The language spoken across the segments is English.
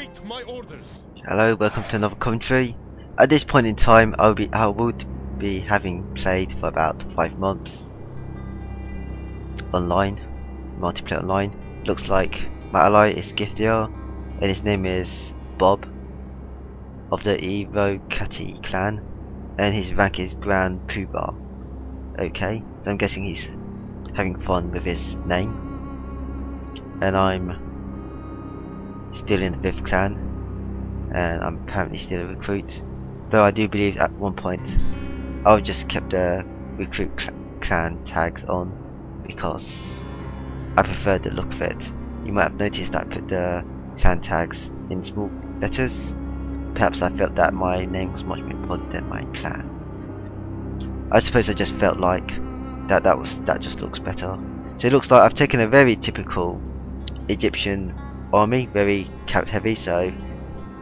Await my orders. Hello, welcome to another commentary. At this point in time, I would be having played for about 5 months online, multiplayer online. Looks like my ally is Githia, and his name is Bob of the Evocati clan, and his rank is Grand Poobah. Okay, so I'm guessing he's having fun with his name, and I'm still in the 5th clan, and I'm apparently still a recruit, though I do believe at one point I've just kept the recruit clan tags on because I prefer the look of it. You might have noticed that I put the clan tags in small letters. Perhaps I felt that my name was much more important than my clan. I suppose I just felt like that just looks better. So it looks like I've taken a very typical Egyptian army, very carrot heavy, so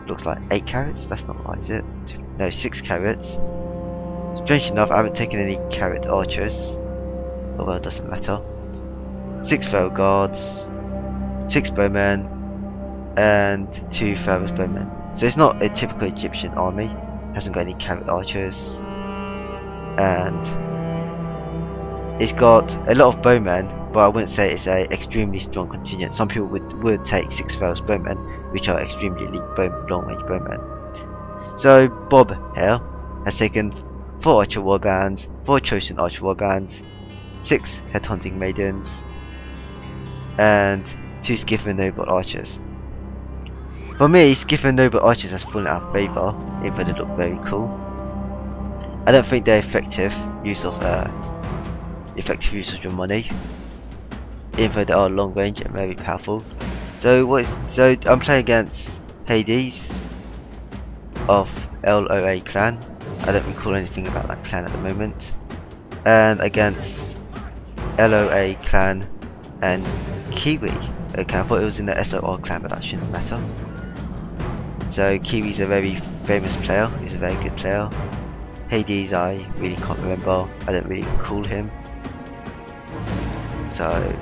looks like 8 carrots, that's not right, is it? No, 6 carrots. Strange enough, I haven't taken any carrot archers, although it doesn't matter. 6 feral guards, 6 bowmen, and 2 pharaoh's bowmen. So it's not a typical Egyptian army, hasn't got any carrot archers, and it's got a lot of bowmen, but I wouldn't say it's a extremely strong contingent. Some people would take 6 pharaoh's bowmen, which are extremely elite long range bowmen. So Bob here has taken 4 archer warbands, 4 chosen archer warbands, 6 headhunting maidens, and 2 Scythian noble archers. For me, Scythian noble archers has fallen out of favour, even though they look very cool. I don't think they're effective use of your money, even though they are long range and very powerful. So I'm playing against Hades of LOA clan. I don't recall anything about that clan at the moment, and against LOA clan and Kiwi. Okay, I thought it was in the SOR clan, but that shouldn't matter. So Kiwi's a very famous player, he's a very good player. Hades I really can't remember, I don't really recall him. So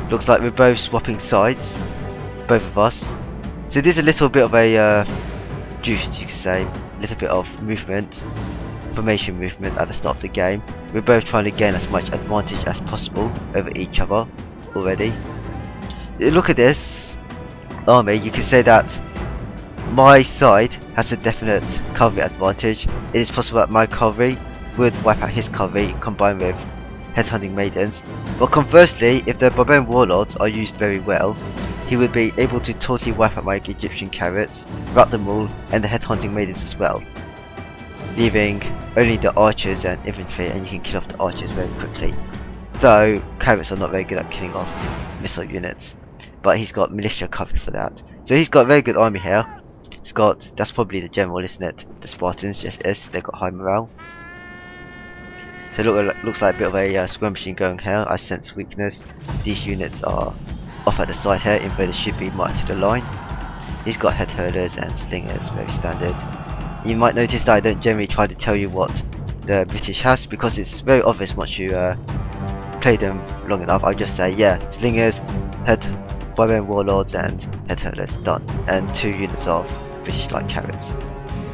looks like we're both swapping sides, both of us. So there's a little bit of a juice, you could say, a little bit of movement, formation movement at the start of the game. We're both trying to gain as much advantage as possible over each other already. Look at this army, you can say that my side has a definite cavalry advantage. It is possible that my cavalry would wipe out his cavalry combined with headhunting maidens, but conversely, if the barbarian warlords are used very well, he would be able to totally wipe out my Egyptian carrots, wrap them all, and the headhunting maidens as well, leaving only the archers and infantry, and you can kill off the archers very quickly. Though carrots are not very good at killing off missile units, but he's got militia covered for that. So he's got a very good army here. He's got, that's probably the general, isn't it? The Spartans, just is, they've got high morale. So looks like a bit of a skirmishing going here. I sense weakness. These units are off at the side here, even though they should be marked to the line. He's got head hurlers and slingers, very standard. You might notice that I don't generally try to tell you what the British has, because it's very obvious once you play them long enough. I just say, yeah, slingers, barbarian warlords, and head hurlers, done. And 2 units of British light carrots.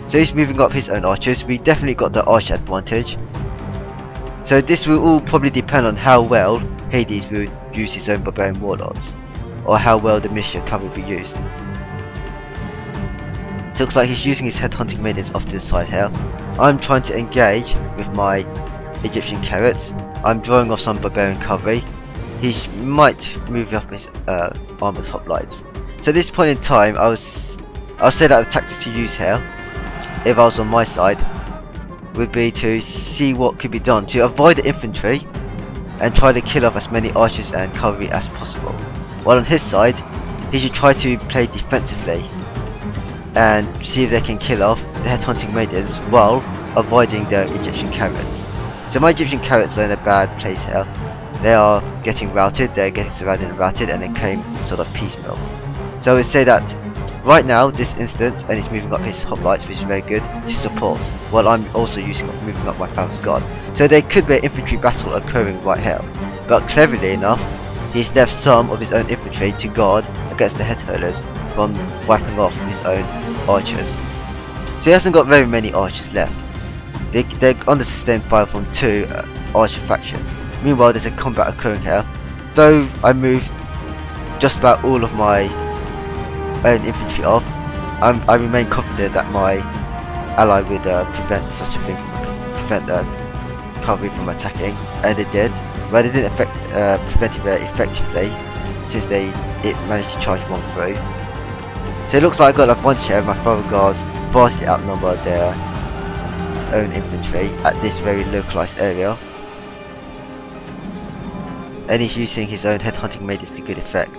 So he's moving up his own archers. We definitely got the archer advantage. So this will all probably depend on how well Hades will use his own barbarian warlords, or how well the militia cavalry will be used. So it looks like he's using his headhunting maidens off to the side here. I'm trying to engage with my Egyptian carrots. I'm drawing off some barbarian cavalry. He might move up his armoured hoplites. So at this point in time, I'll say that the tactic to use here, if I was on my side, would be to see what could be done to avoid the infantry and try to kill off as many archers and cavalry as possible. While on his side, he should try to play defensively and see if they can kill off the headhunting maidens while avoiding the Egyptian carrots. So my Egyptian carrots are in a bad place here. They are getting routed, they're getting surrounded and routed, and they came sort of piecemeal. So I would say that right now, this instance, and he's moving up his hoplites, which is very good, to support, while I'm also moving up my Pharaoh's Guard. So there could be an infantry battle occurring right here, but cleverly enough, he's left some of his own infantry to guard against the head hurlers, from wiping off his own archers. So he hasn't got very many archers left. They're under sustained fire from 2 archer factions. Meanwhile, there's a combat occurring here. Though I moved just about all of my own infantry off, I remain confident that my ally would prevent such a thing, prevent the cavalry from attacking, and they did. But they didn't prevent it very effectively, since it managed to charge 1 through. So it looks like I got an advantage here. My Foreign Guards vastly outnumber their own infantry at this very localized area, and he's using his own headhunting maidens to good effect.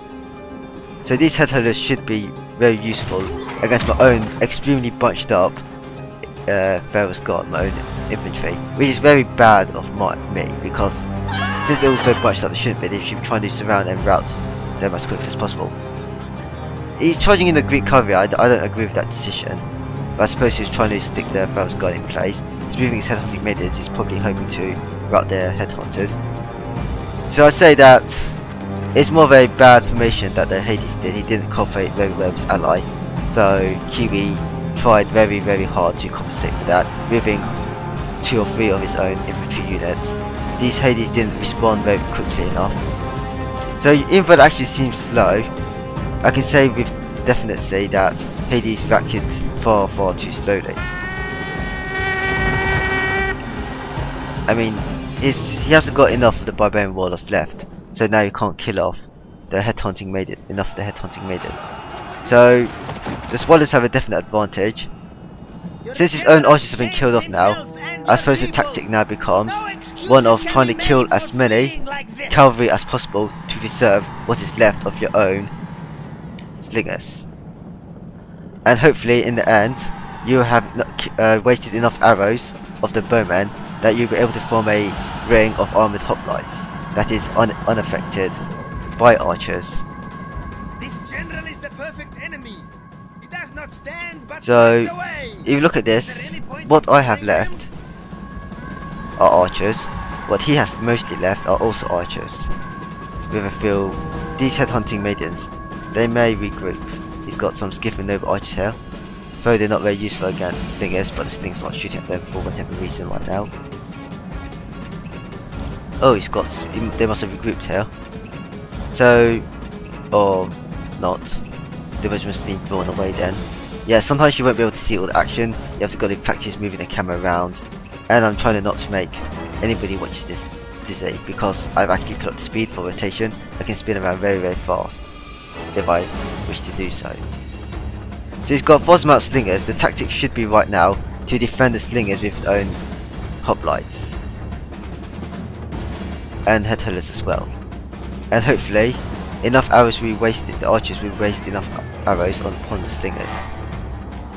So these headhunters should be very useful against my own extremely bunched up Pharaoh's Guard, my own infantry, which is very bad of me, because since they're all so bunched up, they shouldn't be. They should be trying to surround and rout them as quickly as possible. He's charging in the Greek cavalry. I don't agree with that decision, but I suppose he's trying to stick their Pharaoh's Guard in place. He's moving his headhunting maidens. He's probably hoping to rout their headhunters. So I'd say that it's more of a bad formation that the Hades did. He didn't cooperate very well with his ally, though Kiwi tried very hard to compensate for that, moving 2 or 3 of his own infantry units. These Hades didn't respond very quickly enough. So even though it actually seems slow, I can say with definitely that Hades reacted far too slowly. I mean, he hasn't got enough of the barbarian warlords left, so now you can't kill off the headhunting maidens. So the Swallows have a definite advantage. Since his own archers have been killed off now, I suppose the tactic now becomes one of trying to kill as many cavalry as possible to preserve what is left of your own slingers. And hopefully in the end you have wasted enough arrows of the bowmen that you'll be able to form a ring of armoured hoplites that is unaffected by archers. This general is the perfect enemy. He does not stand but So fight away. if you look at this, what I have left are archers. What he has mostly left are also archers. With a few, these headhunting maidens, they may regroup. He's got some skiff and noble archers here, though they're not very useful against slingers, but the slingers are shooting at them for whatever reason right now. Oh, they must have regrouped here. So, or not, the regiment must have been drawn away then. Yeah, sometimes you won't be able to see all the action. You have to go to practice moving the camera around, and I'm trying not to make anybody watch this dizzy, because I've actually put up the speed for rotation. I can spin around very fast if I wish to do so. So he's got Bosmount slingers. The tactic should be right now to defend the slingers with his own hoplites and headhunters as well. And hopefully enough arrows will be wasted, the archers will waste enough arrows upon the slingers.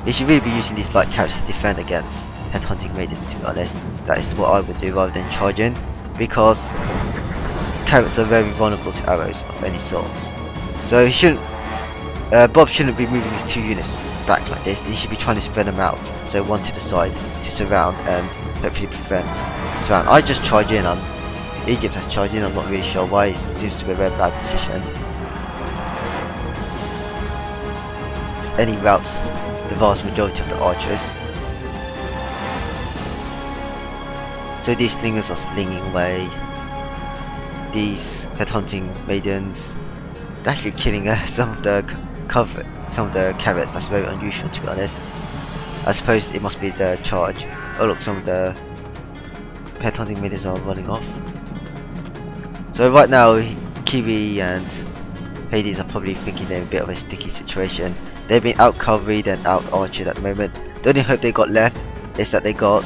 He should really be using these light carrots to defend against headhunting maidens, to be honest. That is what I would do rather than charging, because carrots are very vulnerable to arrows of any sort. So he shouldn't, Bob shouldn't be moving his 2 units back like this. He should be trying to spread them out, so one to the side to surround and hopefully prevent surround. I just charge in. Egypt has charged in. I'm not really sure why. It seems to be a very bad decision. Any routes the vast majority of the archers. So these slingers are slinging away. These headhunting maidens, they're actually killing some of the carrots. That's very unusual, to be honest. I suppose it must be the charge. Oh look, some of the headhunting maidens are running off. So right now, Kiwi and Hades are probably thinking they're in a bit of a sticky situation. They've been out cavalried and out archered at the moment. The only hope they got left is that they got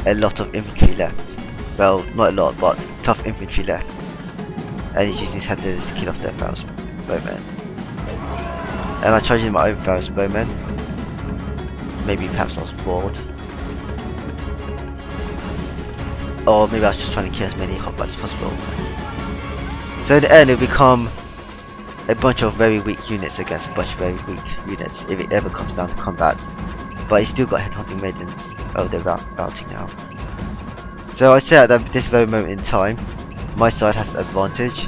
a lot of infantry left. Well, not a lot, but tough infantry left. And he's using his headhunters to kill off their Pharaoh's bowmen. And I charged in my own Pharaoh's bowmen. Maybe perhaps I was bored. Or maybe I was just trying to kill as many hoplites as possible. So in the end, it'll become a bunch of very weak units against a bunch of very weak units if it ever comes down to combat. But he's still got headhunting maidens. Oh, they're routing now. So I'd say at this very moment in time, my side has an advantage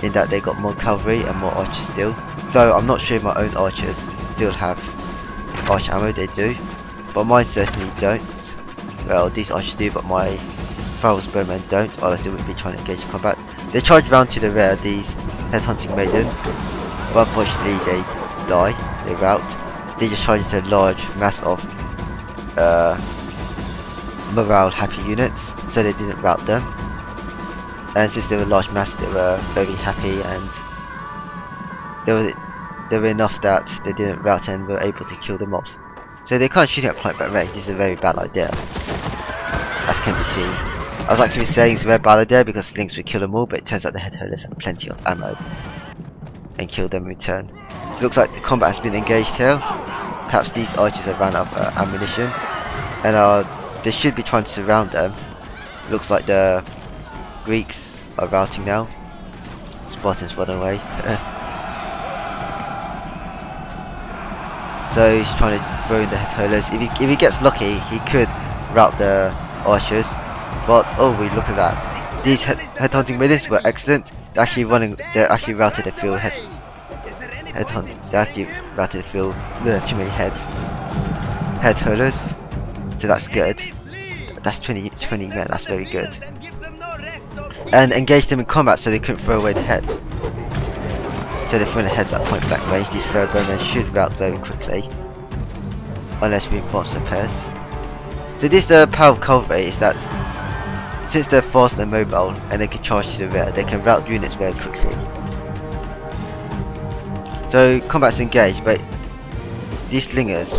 in that they got more cavalry and more archers still. Though I'm not sure my own archers still have archer ammo, they do, but mine certainly don't. Well, these archers do, but my Farrell's bowmen don't, or else they wouldn't be trying to engage in combat. They charge round to the rear, these headhunting maidens, but unfortunately they die, they rout. They just charge into a large mass of morale happy units, so they didn't rout them. And since they were a large mass, they were very happy, and they were enough that they didn't rout and were able to kill them off. So they can't shoot at point blank range. This is a very bad idea, as can be seen. I was actually saying it's a very bad idea because the Lynx would kill them all, but it turns out the headhunters had plenty of ammo and killed them in return. So it looks like the combat has been engaged here. Perhaps these archers have ran out of ammunition, and they should be trying to surround them. It looks like the Greeks are routing now. Spartans run away. So he's trying to throw in the head hurlers. If he gets lucky, he could rout the archers. But oh, look at that! These headhunting maidens were excellent. They're actually running. They actually routed the field headhunt. They actually routed the field. Too many heads. Head hurlers. So that's good. That's 20 men. That's very good. And engage them in combat so they couldn't throw away the heads. So they're throwing the heads at point blank range. These thoroughbowmen should rout very quickly, unless reinforcement pairs. So this the power of cavalry is that since they're fast and mobile and they can charge to the rear, they can rout units very quickly. So combat's engaged, but these slingers,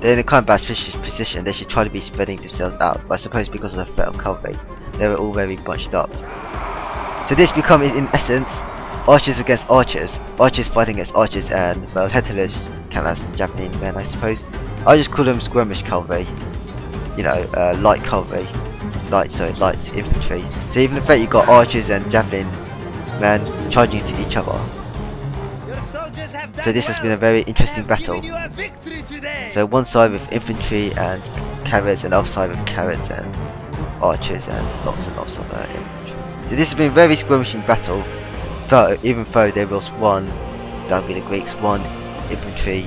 they're in a kind of bad position. They should try to be spreading themselves out, but I suppose because of the threat of cavalry, they were all very bunched up. So this becomes in essence archers against archers, archers fighting against archers, and well, headhunters count as Japanese men, I suppose. I just call them skirmish cavalry. You know, light cavalry, light infantry. So even if you got archers and javelin men charging to each other. So this has been a very interesting battle. So one side with infantry and carrots, and the other side with carrots and archers and lots of infantry. So this has been a very skirmishing battle. Though, even though there was one, that would be the Greeks, one infantry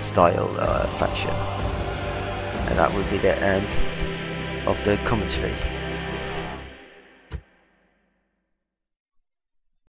style faction. And that would be the end of the commentary.